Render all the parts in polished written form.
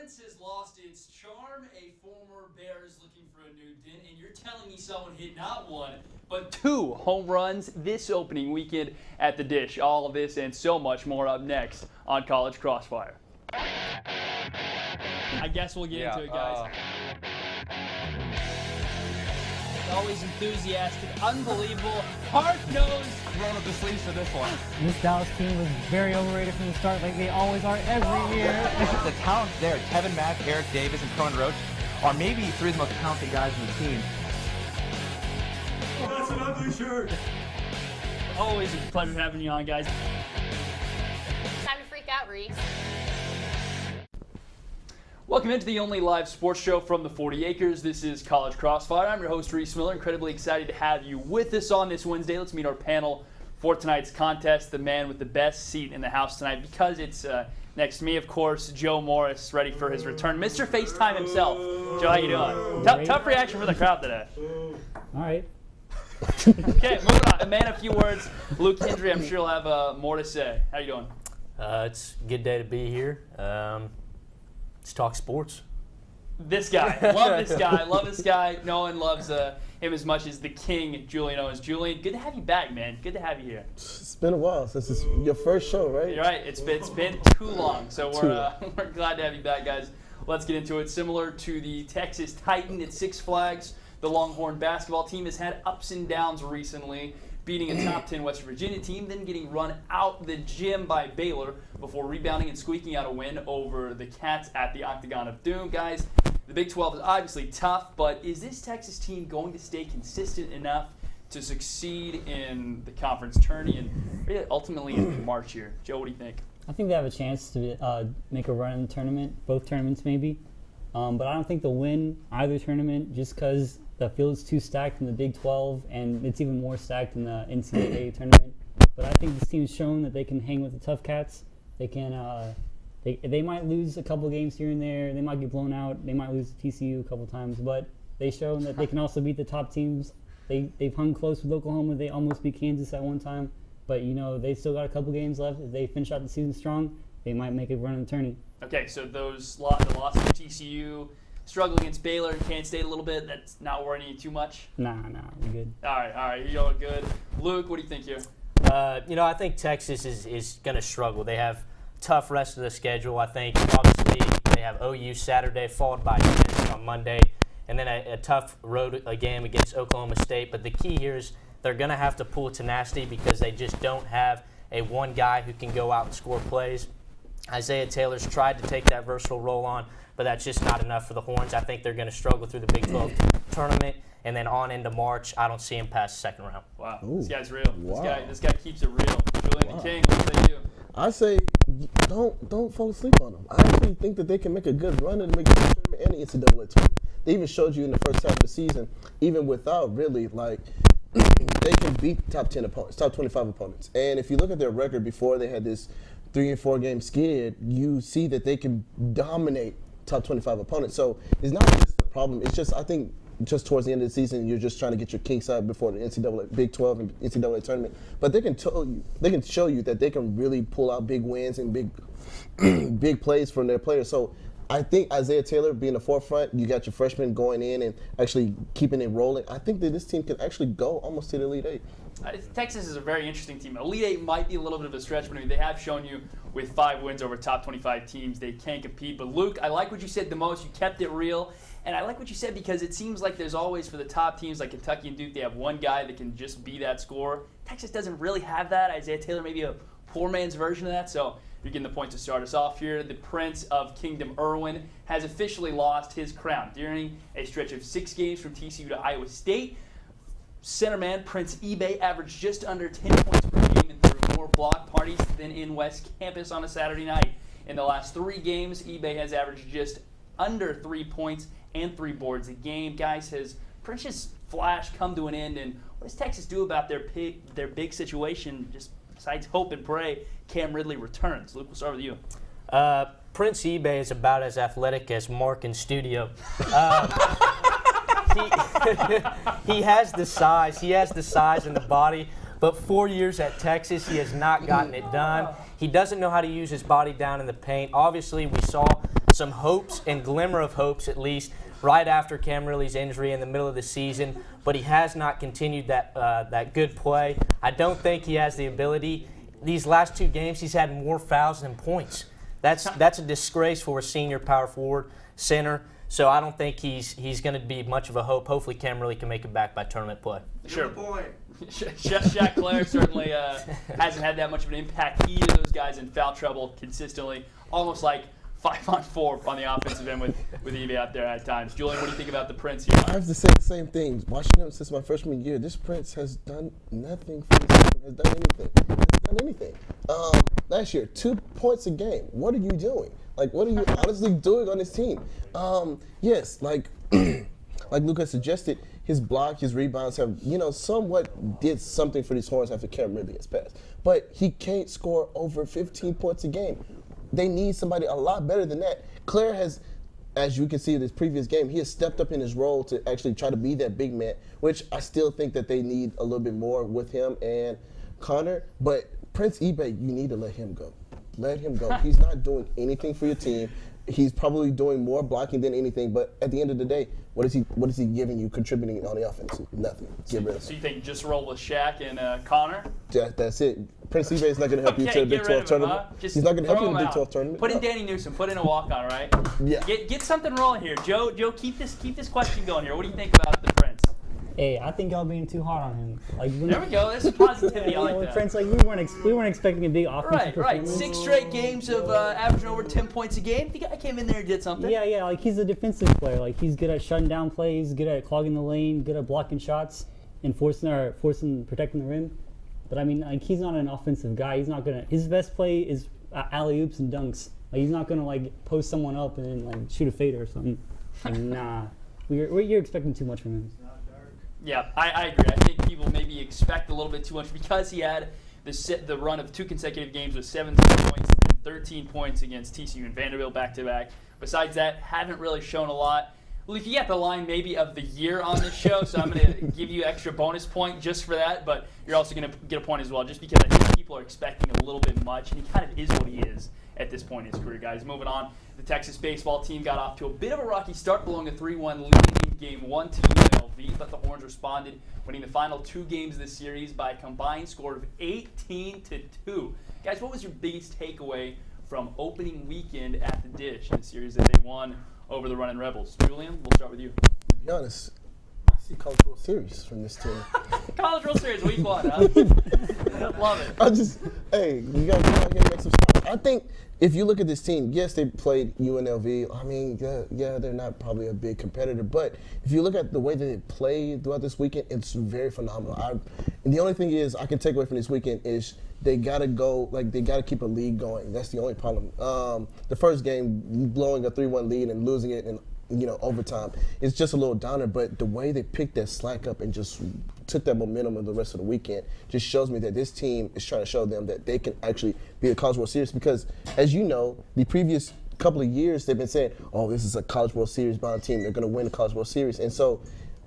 offense has lost its charm. A former Bear is looking for a new den, and you're telling me someone hit not one, but 2 home runs this opening weekend at the Dish. All of this and so much more up next on College Crossfire. I guess we'll get into it, guys. Always enthusiastic, unbelievable, hard-nosed. Roll up the sleeves for this one. This Dallas team was very overrated from the start, like they always are every year. The talent there, Kevin Mack, Eric Davis, and Cohen Roach are maybe 3 of the most talented guys in the team. Oh, that's an ugly shirt. Always a pleasure having you on, guys. Time to freak out, Reese. Welcome into the only live sports show from the 40 acres. This is College Crossfire. I'm your host, Reese Miller. Incredibly excited to have you with us on this Wednesday. Let's meet our panel for tonight's contest, the man with the best seat in the house tonight, because it's next to me, of course, Joe Morris, ready for his return. Mr. FaceTime himself. Joe, how you doing? Tough reaction for the crowd today. All right. Okay, moving on. A man, a few words. Luke Hendry, I'm sure will have more to say. How you doing? It's a good day to be here. Let's talk sports. This guy. Love this guy. Love this guy. No one loves him as much as the king, Julien Owens. Julien, good to have you back, man. Good to have you here. It's been a while since it's your first show, right? You're right. It's been too long. So we're glad to have you back, guys. Let's get into it. Similar to the Texas Titan at Six Flags, the Longhorn basketball team has had ups and downs recently, beating a top 10 West Virginia team, then getting run out the gym by Baylor before rebounding and squeaking out a win over the Cats at the Octagon of Doom. Guys, the Big 12 is obviously tough, but is this Texas team going to stay consistent enough to succeed in the conference tourney and really ultimately in March here? Joe, what do you think? I think they have a chance to make a run in the tournament, both tournaments maybe. But I don't think they'll win either tournament just because the field's too stacked in the Big 12 and it's even more stacked in the NCAA tournament. But I think this team's shown that they can hang with the tough cats. They can. They might lose a couple games here and there. They might get blown out. They might lose to TCU a couple times. But they've shown that they can also beat the top teams. They've hung close with Oklahoma. They almost beat Kansas at one time. But, you know, they still got a couple games left. If they finish out the season strong, they might make a run in the tourney. Okay, so the losses to TCU, struggling against Baylor and Kent State a little bit, that's not worrying you too much? Nah, we're good. All right, you're all good. Luke, what do you think here? I think Texas is going to struggle. They have tough rest of the schedule. I think, obviously, they have OU Saturday, followed by Kansas on Monday, and then a tough road game against Oklahoma State. But the key here is they're going to have to pull tenacity because they just don't have a one guy who can go out and score plays. Isaiah Taylor's tried to take that versatile role on, but that's just not enough for the Horns. I think they're going to struggle through the Big 12 tournament, and then on into March, I don't see him past the second round. Wow, Ooh. this guy's real. Wow. This guy keeps it real. Julien the King, what say you? I say don't fall asleep on them. I actually think that they can make a good run in the Big 12 tournament and the NCAA tournament. They even showed you in the first half of the season, even without really, they can beat top 10 opponents, top 25 opponents. And if you look at their record before they had this 3 and 4 game skid, you see that they can dominate top 25 opponents. So it's not just a problem. It's just, I think, just towards the end of the season, you're just trying to get your kinks out before the NCAA, Big 12 and NCAA tournament. But they can show you that they can really pull out big wins and big plays from their players. So I think Isaiah Taylor being the forefront, you got your freshmen going in and actually keeping it rolling. I think that this team can actually go almost to the Elite Eight. Texas is a very interesting team. Elite Eight might be a little bit of a stretch, but they have shown you with 5 wins over top 25 teams, they can compete. But Luke, I like what you said the most. You kept it real. And I like what you said because it seems like there's always, for the top teams like Kentucky and Duke, they have one guy that can just be that scorer. Texas doesn't really have that. Isaiah Taylor may be a poor man's version of that. So you're getting the point to start us off here. The Prince of Kingdom, Irwin, has officially lost his crown during a stretch of 6 games from TCU to Iowa State. Centerman Prince eBay averaged just under 10 points per game and threw more block parties than in West Campus on a Saturday night. In the last 3 games, eBay has averaged just under 3 points and 3 boards a game. Guys, has Prince's flash come to an end, and what does Texas do about their big situation, just besides hope and pray Cam Ridley returns? Luke, we'll start with you. Prince eBay is about as athletic as Mark in studio. He has the size. He has the size and the body. But 4 years at Texas, he has not gotten it done. He doesn't know how to use his body down in the paint. Obviously, we saw some hopes and glimmer of hopes, at least, right after Cam Ridley's injury in the middle of the season, but he has not continued that good play. I don't think he has the ability. These last 2 games, he's had more fouls than points. That's a disgrace for a senior power forward center. So I don't think he's going to be much of a hope. Hopefully Cam Ridley can make it back by tournament play. Sure. Shaq Claire certainly hasn't had that much of an impact. Either of those guys in foul trouble consistently, almost like 5-on-4 on the offensive end with Eve out there at times. Julian, what do you think about the Prince here? I have to say the same thing. Watching him since my freshman year, this Prince has done nothing for this team. Has done anything. Last year, 2 points a game. What are you doing? Like, what are you honestly doing on this team? Yes, like Luca suggested, his block, his rebounds have, somewhat did something for these Horns after Cam Ridley has passed. But he can't score over 15 points a game. They need somebody a lot better than that. Claire has, as you can see in this previous game, he has stepped up in his role to actually try to be that big man, which I still think that they need a little bit more with him and Connor. But Prince Ebay, you need to let him go. Let him go. He's not doing anything for your team. He's probably doing more blocking than anything, but at the end of the day, what is he giving you, contributing on the offense? Nothing. Get rid of him. So you think just roll with Shaq and Connor? That's it. Prince Ebay is not going to help you to the Big 12 tournament. He's not going to help you in the Big 12 tournament. Put in Danny Newsom. Put in a walk-on, right? Yeah. Get something rolling here. Joe, keep this question going here. What do you think about the Prince? Hey, I think y'all being too hard on him. There we go. There's some positivity. I like that. Prince, we weren't expecting a big offensive performance. 6 straight games of averaging over 10 points a game. The guy came in there and did something. Yeah. Like, he's a defensive player. Like, he's good at shutting down plays, good at clogging the lane, good at blocking shots, and protecting the rim. But I mean, like, he's not an offensive guy. He's not gonna. His best play is alley oops and dunks. Like, he's not gonna post someone up and then shoot a fader or something. Like, nah, you're expecting too much from him. Yeah, I agree. I think people maybe expect a little bit too much because he had the run of 2 consecutive games with 17 points and 13 points against TCU and Vanderbilt back-to-back. Besides that, haven't really shown a lot. Luke, you got the line maybe of the year on this show, so I'm going to give you extra bonus point just for that, but you're also going to get a point as well just because I think people are expecting a little bit much, and he kind of is what he is at this point in his career, guys. Moving on, the Texas baseball team got off to a bit of a rocky start, blowing a 3-1 lead in Game 1 to UNLV, but the Horns responded, winning the final 2 games of the series by a combined score of 18-2. Guys, what was your biggest takeaway from opening weekend at the Dish in the series that they won over the Runnin' Rebels? Julian, we'll start with you. To be honest, I see College World Series from this team. College World Series, week 1, huh? Love it. Hey, you got to get here and make some stuff. I think if you look at this team, yes, they played UNLV. I mean, yeah, they're not probably a big competitor, but if you look at the way that they played throughout this weekend, it's very phenomenal. And the only thing is I can take away from this weekend is they got to keep a lead going. That's the only problem. The first game, blowing a 3-1 lead and losing it in overtime, it's just a little downer, but the way they picked that slack up and just took that momentum of the rest of the weekend just shows me that this team is trying to show them that they can actually be a College World Series because, as you know, the previous couple of years they've been saying, oh, this is a College World Series bound team. They're going to win the College World Series. And so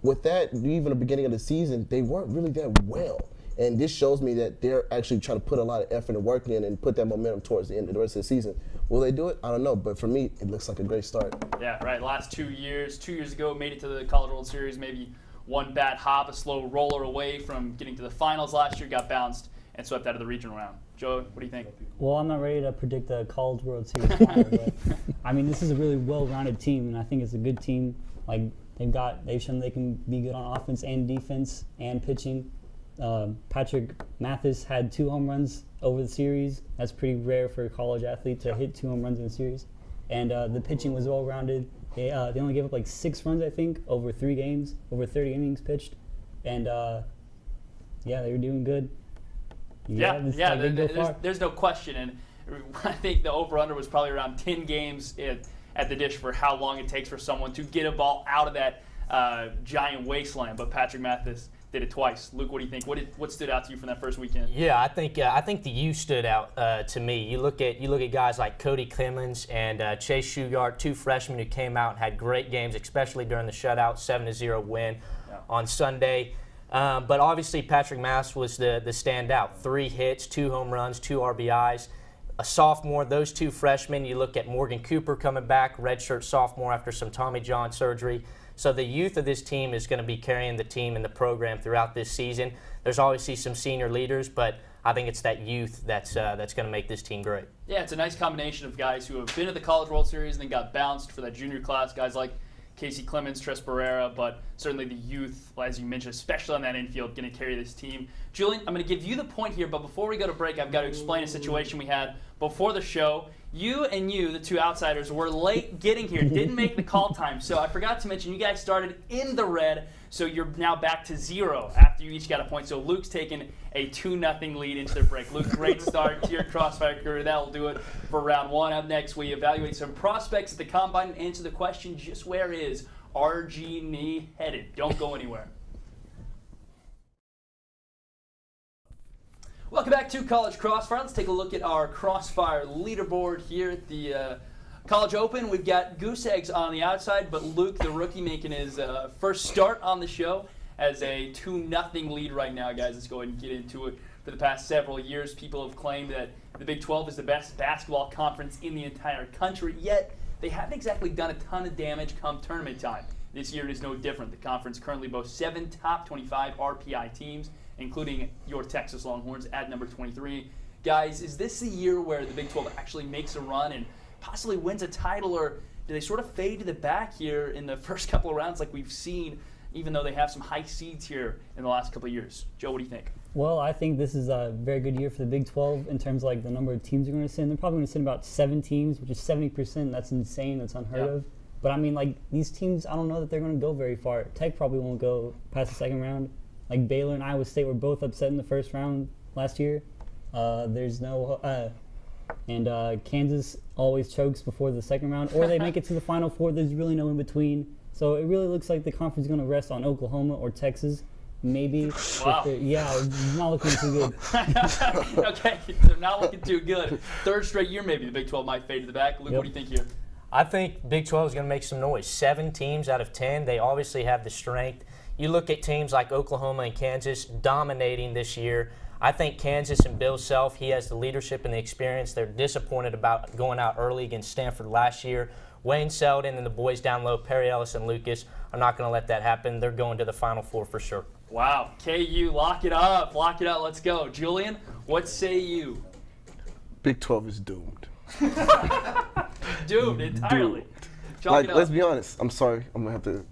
with that, even the beginning of the season, they weren't really that well. And this shows me that they're actually trying to put a lot of effort and work in and put that momentum towards the end of the rest of the season. Will they do it? I don't know. But for me, it looks like a great start. Yeah, right. Last 2 years. 2 years ago, made it to the College World Series, maybe one bad hop, a slow roller away from getting to the finals last year, got bounced and swept out of the regional round. Joe, what do you think? Well, I'm not ready to predict the College World Series final, but I mean, this is a really well-rounded team, and I think it's a good team. Like, they've shown they can be good on offense and defense and pitching. Patrick Mathis had 2 home runs over the series. That's pretty rare for a college athlete to hit 2 home runs in a series. And the pitching was well-rounded. They only gave up 6 runs, I think, over 3 games, over 30 innings pitched. And, they were doing good. There's no question. And I think the over-under was probably around 10 games at the Dish for how long it takes for someone to get a ball out of that giant wasteland. But Patrick Mathis did it twice. Luke, what do you think? What stood out to you from that first weekend? Yeah, I think the U stood out to me. You look at guys like Cody Clemens and Chase Shugart, 2 freshmen who came out and had great games, especially during the shutout 7-0 win on Sunday. But obviously Patrick Mathis was the standout. 3 hits, 2 home runs, 2 RBIs. a sophomore. Those two freshmen, you look at Morgan Cooper coming back, redshirt sophomore after some Tommy John surgery. So the youth of this team is going to be carrying the team and the program throughout this season. There's obviously some senior leaders, but I think it's that youth that's going to make this team great. Yeah, it's a nice combination of guys who have been at the College World Series and then got bounced for that junior class, guys like Casey Clemens, Tres Barrera, but certainly the youth, as you mentioned, especially on that infield, going to carry this team. Julien, I'm going to give you the point here, but before we go to break, I've got to explain a situation we had before the show. You, the two outsiders, were late getting here, didn't make the call time, so I forgot to mention you guys started in the red, so you're now back to 0 after you each got a point. So Luke's taken a 2-0 lead into the break. Luke, great start to your Crossfire career. That'll do it for round 1. Up next, we evaluate some prospects at the Combine and answer the question, just where is RG Knee headed? Don't go anywhere. Welcome back to College Crossfire. Let's take a look at our Crossfire leaderboard here at the College Open. We've got Goose Eggs on the outside, but Luke, the rookie, making his first start on the show as a 2-0 lead right now, guys. Let's go ahead and get into it. For the past several years, people have claimed that the Big 12 is the best basketball conference in the entire country, yet they haven't exactly done a ton of damage come tournament time. This year is no different. The conference currently boasts 7 top 25 RPI teams, including your Texas Longhorns at number 23. Guys, is this the year where the Big 12 actually makes a run and possibly wins a title, or do they sort of fade to the back here in the first couple of rounds like we've seen, even though they have some high seeds here in the last couple of years? Joe, what do you think? Well, I think this is a very good year for the Big 12 in terms of like the number of teams they're going to send. They're probably going to send about 7 teams, which is 70%. That's insane. That's unheard of. But I mean, like, these teams, I don't know that they're going to go very far. Tech probably won't go past the second round. Like Baylor and Iowa State were both upset in the first round last year. Kansas always chokes before the second round, or they make it to the Final Four. There's really no in between. So it really looks like the conference is going to rest on Oklahoma or Texas, maybe. Wow. It's not looking too good. Okay, they're not looking too good. Third straight year, maybe the Big 12 might fade to the back. Luke, what do you think here? I think Big 12 is going to make some noise. 7 teams out of 10. They obviously have the strength. You look at teams like Oklahoma and Kansas dominating this year. I think Kansas and Bill Self, he has the leadership and the experience. They're disappointed about going out early against Stanford last year. Wayne Selden and the boys down low, Perry Ellis and Lucas, are not going to let that happen. They're going to the Final Four for sure. Wow. KU, lock it up. Lock it up. Let's go. Julien, what say you? Big 12 is doomed. Doomed entirely. Like, let's be honest. I'm sorry. I'm going to have to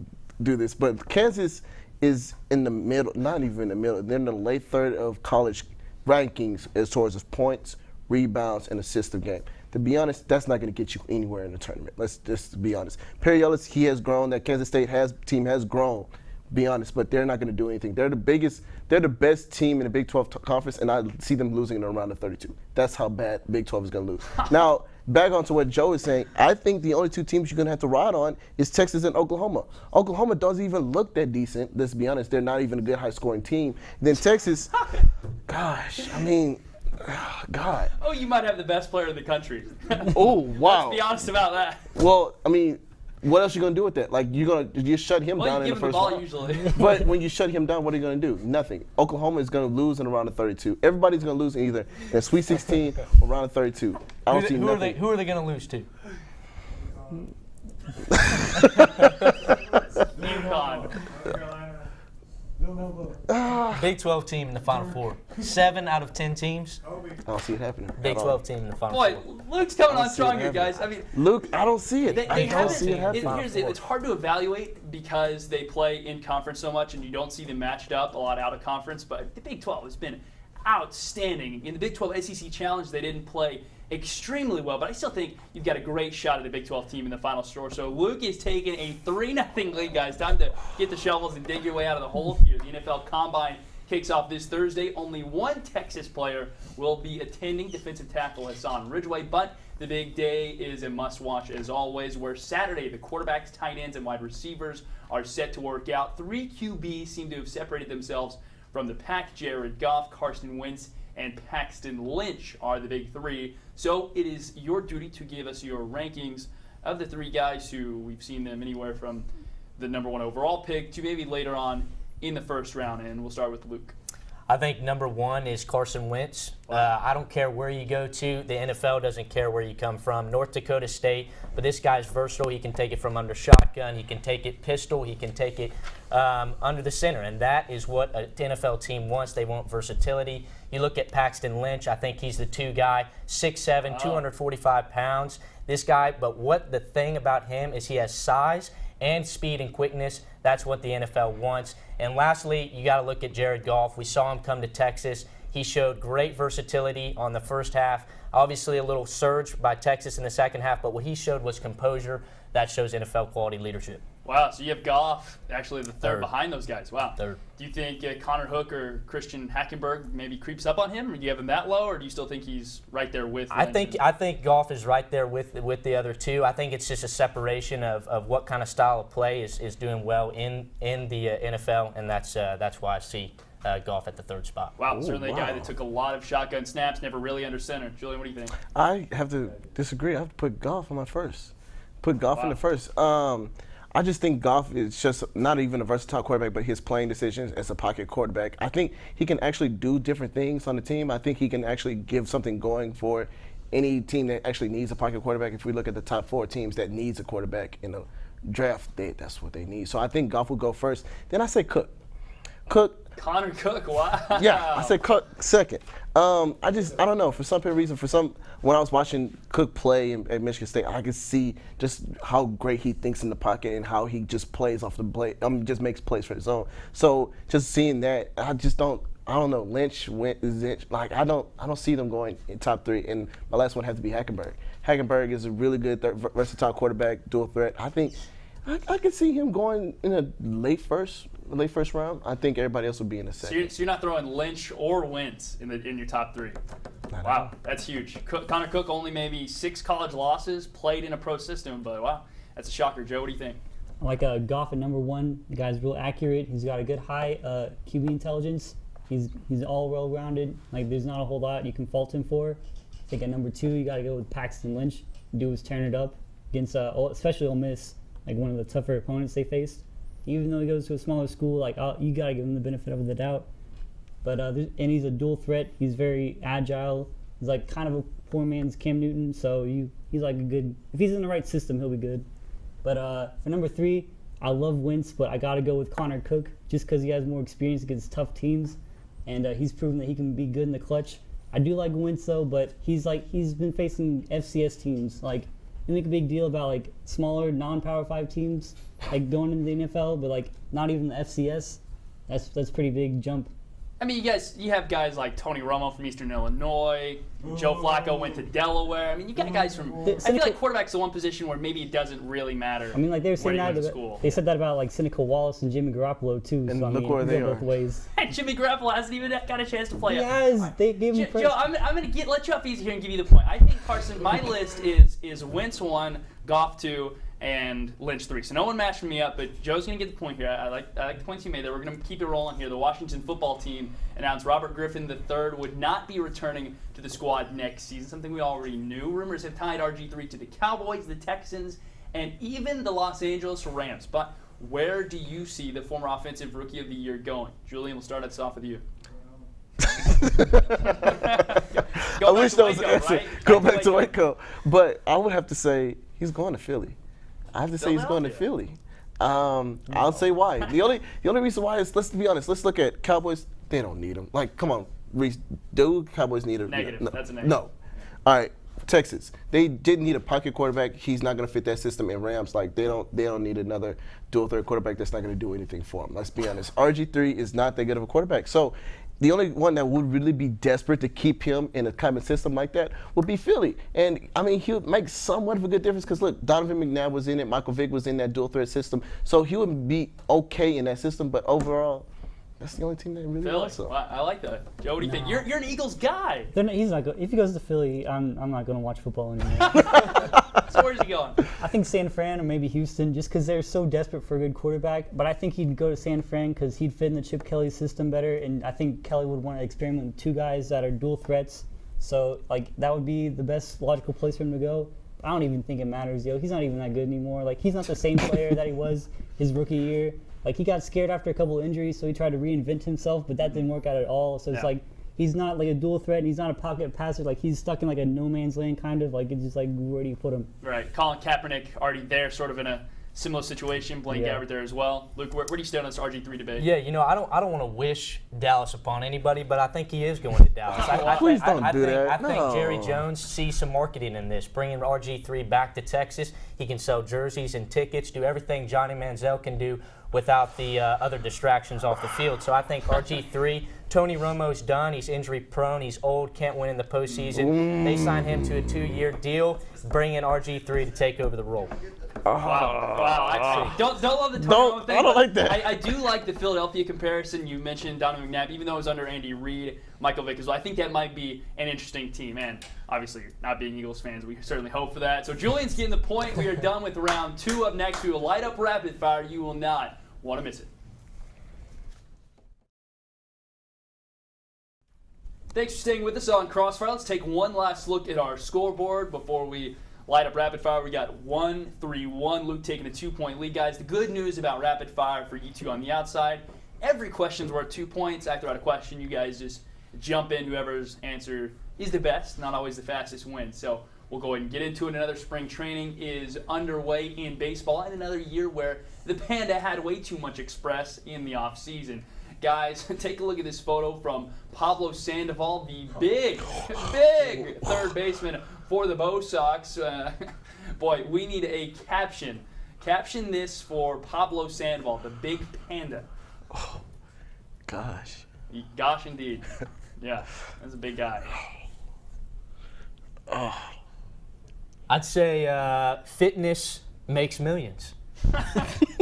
do this. But Kansas is in the middle, not even in the middle. They're in the late third of college rankings as towards of points, rebounds, and assists of game. To be honest, that's not going to get you anywhere in the tournament. Let's just be honest. Perry Ellis, he has grown. That Kansas State team has grown. Be honest, but they're not going to do anything. They're the best team in the Big 12 conference, and I see them losing in around the 32. That's how bad Big 12 is going to lose. Now, back onto what Joe is saying, I think the only 2 teams you're going to have to ride on is Texas and Oklahoma. Oklahoma doesn't even look that decent. Let's be honest. They're not even a good high-scoring team. Then Texas, gosh, I mean, God. Oh, you might have the best player in the country. Oh, wow. Let's be honest about that. Well, I mean, what else are you going to do with that? Like, you shut him down in the first round. Well, you give him the ball usually. But when you shut him down, what are you going to do? Nothing. Oklahoma is going to lose in around the 32. Everybody's going to lose either in the Sweet 16 or around the 32. I don't see nothing. Who are they going to lose to? UConn. Big 12 team in the Final Four. 7 out of 10 teams. I don't see it happening. Big 12 team in the Final Boy, Four. Luke's coming on strong here, guys. I mean, Luke, I don't see it. I don't see it happening. Here's it. It's hard to evaluate because they play in conference so much and you don't see them matched up a lot out of conference. But the Big 12 has been outstanding. In the Big 12 SEC Challenge, they didn't play extremely well, but I still think you've got a great shot at the Big 12 team in the final score. So Luke is taking a 3-0 lead, guys. Time to get the shovels and dig your way out of the hole here. The NFL Combine kicks off this Thursday. Only one Texas player will be attending, defensive tackle Hassan Ridgeway, but the big day is a must-watch as always, where Saturday the quarterbacks, tight ends, and wide receivers are set to work out. 3 QBs seem to have separated themselves from the pack. Jared Goff, Carson Wentz, and Paxton Lynch are the big 3. So it is your duty to give us your rankings of the 3 guys who we've seen them anywhere from the number 1 overall pick to maybe later on in the first round. And we'll start with Luke. I think number 1 is Carson Wentz. I don't care where you go to. The NFL doesn't care where you come from. North Dakota State, but this guy's versatile. He can take it from under shotgun. He can take it pistol. He can take it under the center, and that is what an NFL team wants. They want versatility. You look at Paxton Lynch. I think he's the 2 guy, 6'7", 245 pounds. This guy, but what the thing about him is he has size and speed and quickness. That's what the NFL wants. And lastly, you got to look at Jared Goff. We saw him come to Texas. He showed great versatility on the first half. Obviously, a little surge by Texas in the second half, but what he showed was composure. That shows NFL quality leadership. Wow, so you have Goff, actually the third behind those guys. Wow. Third. Do you think Connor Hook or Christian Hackenberg maybe creeps up on him, or do you have him that low, or do you still think he's right there with I Lynch? think Goff is right there with the other 2. I think it's just a separation of what kind of style of play is doing well in the NFL, and that's why I see Goff at the 3rd spot. Wow, certainly a guy that took a lot of shotgun snaps, never really under center. Julien, what do you think? I have to disagree. I have to put Goff on my first. Put Goff in the first. I just think Goff is just not even a versatile quarterback, but his playing decisions as a pocket quarterback. I think he can actually do different things on the team. I think he can actually give something going for any team that actually needs a pocket quarterback. If we look at the top 4 teams that needs a quarterback in the draft, that's what they need. So I think Goff will go first. Then I say Cook. Connor Cook, wow. Yeah, I said Cook second. I don't know. For some reason, when I was watching Cook play at Michigan State, I could see just how great he thinks in the pocket and how he just plays off the play. Just makes plays for his own. So just seeing that, I don't know. Lynch, like I don't see them going in top 3. And my last one has to be Hackenberg. Hackenberg is a really good versatile quarterback, dual threat. I think I could see him going in a late first round. I think everybody else will be in the second. So you're not throwing Lynch or Wentz in your top 3. Wow, that's huge. Connor Cook only maybe 6 college losses, played in a pro system, but wow, that's a shocker. Joe, what do you think? I like Goff at number 1. The guy's real accurate. He's got a good high QB intelligence. He's all well-rounded. Like there's not a whole lot you can fault him for. I think at number 2 you got to go with Paxton Lynch. Dude was tearing it up against especially Ole Miss, like one of the tougher opponents they faced. Even though he goes to a smaller school, like you gotta give him the benefit of the doubt. But and he's a dual threat. He's very agile. He's like kind of a poor man's Cam Newton. So he's like a good. If he's in the right system, he'll be good. But for number 3, I love Wentz, but I gotta go with Connor Cook just because he has more experience against tough teams, and he's proven that he can be good in the clutch. I do like Wentz though, but he's been facing FCS teams. Like you make a big deal about like smaller non-Power 5 teams like going into the NFL, but like not even the FCS. That's pretty big jump. I mean, you have guys like Tony Romo from Eastern Illinois. Joe Flacco went to Delaware. I mean, you got guys from. I feel like quarterback's the one position where maybe it doesn't really matter. I mean, like they were saying that. They said that about like Seneca Wallace and Jimmy Garoppolo too. And so, look where they are. Both ways. And Jimmy Garoppolo hasn't even got a chance to play. Yes, they gave him. Joe, I'm going to let you off easy here and give you the point. I think Carson. My list is Wentz 1, Goff 2. And Lynch 3. So no one matched me up, but Joe's going to get the point here. I like the points you made there. We're going to keep it rolling here. The Washington football team announced Robert Griffin III would not be returning to the squad next season, something we already knew. Rumors have tied RG3 to the Cowboys, the Texans, and even the Los Angeles Rams. But where do you see the former Offensive Rookie of the Year going? Julien, we'll start us off with you. I wish that was the answer. Right? Go back to Waco. But I would have to say he's going to Philly. I have to say he's going to Philly. I'll say why. The only reason why is, let's be honest, let's look at Cowboys. They don't need him. Like, come on, Reese, do Cowboys need him? Negative. No. That's a negative. No. All right, Texas. They didn't need a pocket quarterback. He's not going to fit that system. And Rams, like, they don't need another dual threat quarterback that's not going to do anything for them. Let's be honest. RG3 is not that good of a quarterback. So the only one that would really be desperate to keep him in a kind of system like that would be Philly. And, I mean, he would make somewhat of a good difference because, look, Donovan McNabb was in it. Michael Vick was in that dual-threat system. So he would be okay in that system. But overall, that's the only team that really wants him. Well, I like that. Joe, what do you think? You're an Eagles guy. He's not if he goes to Philly, I'm not going to watch football anymore. So where's he going? I think San Fran or maybe Houston, just because they're so desperate for a good quarterback. But I think he'd go to San Fran because he'd fit in the Chip Kelly system better, and I think Kelly would want to experiment with 2 guys that are dual threats. So like that would be the best logical place for him to go. I don't even think it matters, yo. He's not even that good anymore. Like he's not the same player that he was his rookie year. like he got scared after a couple of injuries, so he tried to reinvent himself, but that didn't work out at all. So it's like he's not like a dual threat, and he's not a pocket passer. Like he's stuck in like a no man's land kind of. Like it's just like where do you put him? Right. Colin Kaepernick already there, sort of in a similar situation. Blaine Gabbert there as well. Luke, where do you stand on this RG3 debate? Yeah, I don't want to wish Dallas upon anybody, but I think he is going to Dallas. Please don't do that. I think No. Jerry Jones sees some marketing in this, bringing RG3 back to Texas. He can sell jerseys and tickets, do everything Johnny Manziel can do without the other distractions off the field. So I think RG3, Tony Romo's done. He's injury prone. He's old. Can't win in the postseason. They signed him to a 2-year deal, bringing RG3 to take over the role. Wow. Actually, don't love the Tony Romo thing. I don't like that. I do like the Philadelphia comparison. You mentioned Donovan McNabb, even though it was under Andy Reid, Michael Vick as well. I think that might be an interesting team. And obviously, not being Eagles fans, we certainly hope for that. So Julian's getting the point. We are done with round 2. Up next, we will light up rapid fire. You will not want to miss it. Thanks for staying with us on Crossfire. Let's take one last look at our scoreboard before we light up rapid fire. We got 1-3-1. Luke taking a 2-point lead, guys. The good news about rapid fire for you two on the outside, every question's worth 2 points. After I throw out a question, you guys just jump in. Whoever's answer is the best, not always the fastest wins. So we'll go ahead and get into it. Another spring training is underway in baseball, and another year where the Panda had way too much express in the offseason. Guys, take a look at this photo from Pablo Sandoval, the big third baseman for the Bo Sox. Boy, we need a caption. Caption this for Pablo Sandoval, the big panda. Oh, gosh. Gosh, indeed. Yeah, that's a big guy. Oh. I'd say fitness makes millions.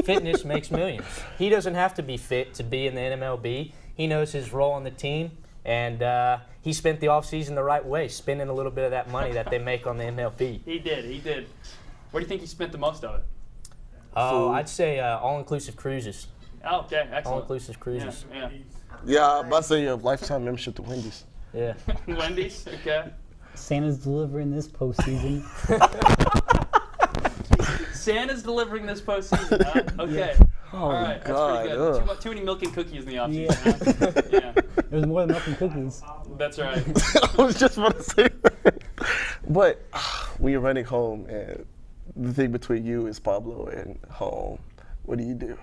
Fitness makes millions. He doesn't have to be fit to be in the NMLB. He knows his role on the team, and he spent the offseason the right way, spending a little bit of that money that they make on the MLB. He did. Where do you think he spent the most of it? Oh, I'd say all-inclusive cruises. Oh, okay, excellent. All-inclusive cruises. Yeah, I'm about to say a lifetime membership to Wendy's. Yeah. Wendy's, okay. Santa's delivering this postseason. Santa's delivering this postseason, huh? Okay. Oh, all right, God. that's pretty good. Too many milk and cookies in the offseason, huh? Yeah. It was more than milk and cookies. That's right. I was just about to say that. But when you're running home and the thing between you is Pablo and home, what do you do?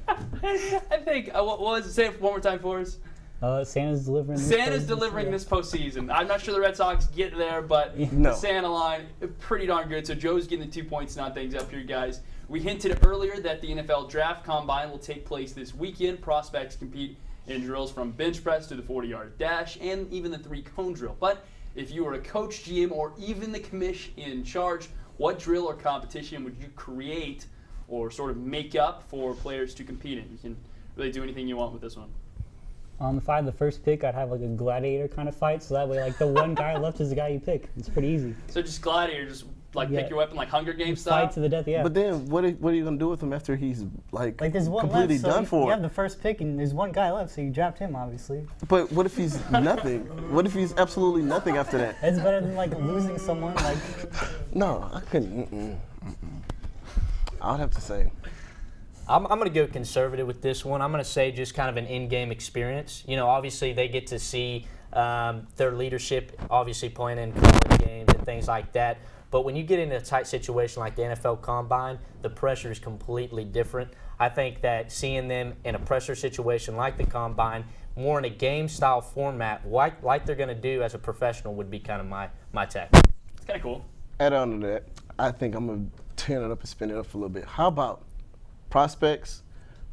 I think, what was it? Say it one more time for us. Santa's delivering this Santa's postseason. delivering this postseason. I'm not sure the Red Sox get there, but No. the Santa line, pretty darn good. So Joe's getting the 2 points, not things up here, guys. We hinted earlier that the NFL Draft Combine will take place this weekend. Prospects compete in drills from bench press to the 40-yard dash and even the 3-cone drill. But if you were a coach, GM, or even the commish in charge, what drill or competition would you create or sort of make up for players to compete in? You can really do anything you want with this one. If I had the first pick, I'd have like a gladiator kind of fight, so that way like the one guy left is the guy you pick. It's pretty easy. So just gladiator, just like pick your weapon like Hunger Games style? Fight to the death, yeah. But then what are you going to do with him after he's like there's one completely left, so done for? You have the first pick, and there's one guy left, so you draft him, obviously. But what if he's nothing? What if he's absolutely nothing after that? It's better than like losing someone. Like No, I couldn't. I would have to say. I'm going to go conservative with this one. I'm going to say just kind of an in-game experience. You know, obviously they get to see their leadership, obviously playing in college games and things like that. But when you get into a tight situation like the NFL Combine, the pressure is completely different. I think that seeing them in a pressure situation like the Combine, more in a game-style format, like they're going to do as a professional, would be kind of my tactic. It's kind of cool. Add on to that, I think I'm going to turn it up and spin it up for a little bit. How about prospects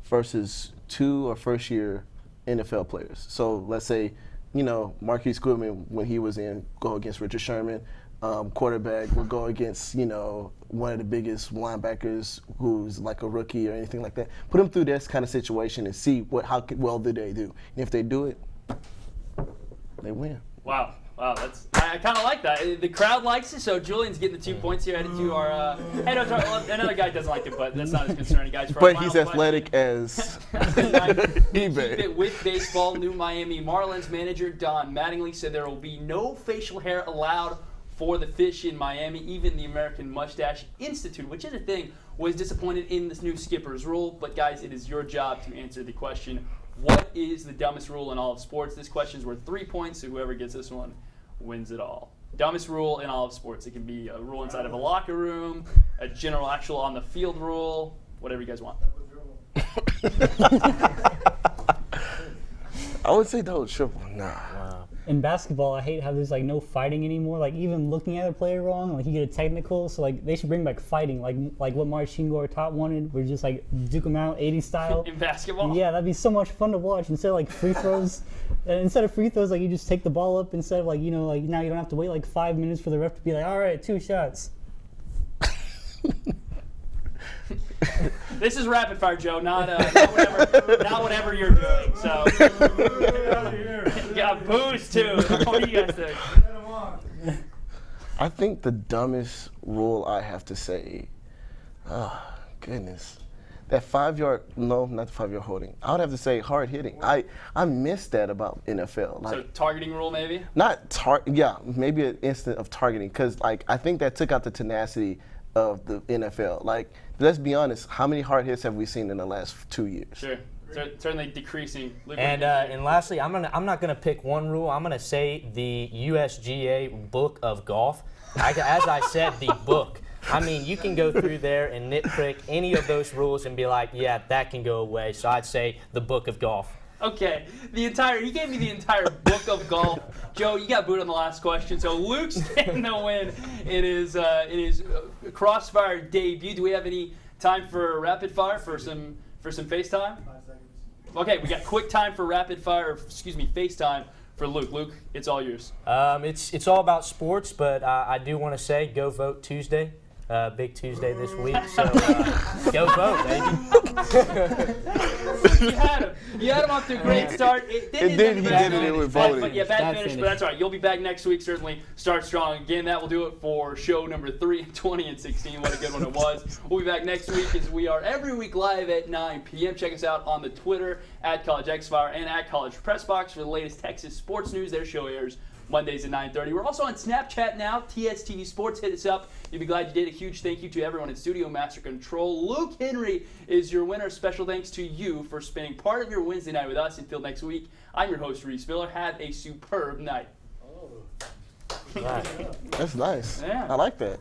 versus 2- or first-year NFL players? So let's say, Marquise Goodman, when he was in, go against Richard Sherman. Quarterback would go against, one of the biggest linebackers who's like a rookie or anything like that. Put them through this kind of situation and see how well do they do. And if they do it, they win. Wow, I kind of like that. The crowd likes it, so Julian's getting the 2 points here. Added to our another guy doesn't like it, but that's not as concerning, guys. For our But he's final athletic as question, keep eBay. it with baseball. New Miami Marlins manager Don Mattingly said there will be no facial hair allowed for the Fish in Miami. Even the American Mustache Institute, which is a thing, was disappointed in this new skipper's rule. But guys, it is your job to answer the question, what is the dumbest rule in all of sports? This question is worth 3 points, so whoever gets this one wins it all. Dumbest rule in all of sports. It can be a rule inside of a locker room, a general actual on the field rule, whatever you guys want. I would say double triple. Nah. Wow. In basketball, I hate how there's like no fighting anymore. Like even looking at a player wrong, like you get a technical. So like they should bring back fighting, like what Marcin Gortat wanted. We're just like duke them out 80s style. In basketball? Yeah, that'd be so much fun to watch. Instead of like free throws, instead of free throws, like you just take the ball up. Instead of like like now you don't have to wait like 5 minutes for the ref to be like, all right, 2 shots. This is rapid fire, Joe, not whatever you're doing. So, got booze too. What do you guys think? I think the dumbest rule I have to say, oh, goodness. That 5 yard, no, not the 5 yard holding. I would have to say hard hitting. I miss that about NFL. So targeting rule maybe? Maybe an instant of targeting. Because like, I think that took out the tenacity of the NFL. Like, let's be honest, how many hard hits have we seen in the last 2 years? Sure. Certainly decreasing. And lastly, I'm not gonna pick one rule. I'm gonna say the USGA Book of Golf. As I said, the book. I mean, you can go through there and nitpick any of those rules and be like, yeah, that can go away. So I'd say the Book of Golf. Okay, he gave me the entire book of golf. Joe, you got booed on the last question, so Luke's getting the win in his Crossfire debut. Do we have any time for rapid fire for some FaceTime? 5 seconds. Okay, we got quick time for rapid fire. FaceTime for Luke. Luke, it's all yours. It's all about sports, but I do want to say go vote Tuesday. Big Tuesday this week, so go vote, baby. You had him off to a great start. He did it with voting. But bad finish, but that's all right. You'll be back next week, certainly. Start strong. Again, that will do it for show number 3 in 20 and 16. What a good one it was. We'll be back next week as we are every week live at 9 p.m. Check us out on the Twitter at CollegeXFire and at College Pressbox for the latest Texas sports news. Their show airs Mondays at 9:30. We're also on Snapchat now. TSTV Sports, hit us up. You'll be glad you did. A huge thank you to everyone in Studio Master Control. Luke Hendry is your winner. Special thanks to you for spending part of your Wednesday night with us. Until next week, I'm your host, Reese Miller. Have a superb night. That's nice. Yeah. I like that.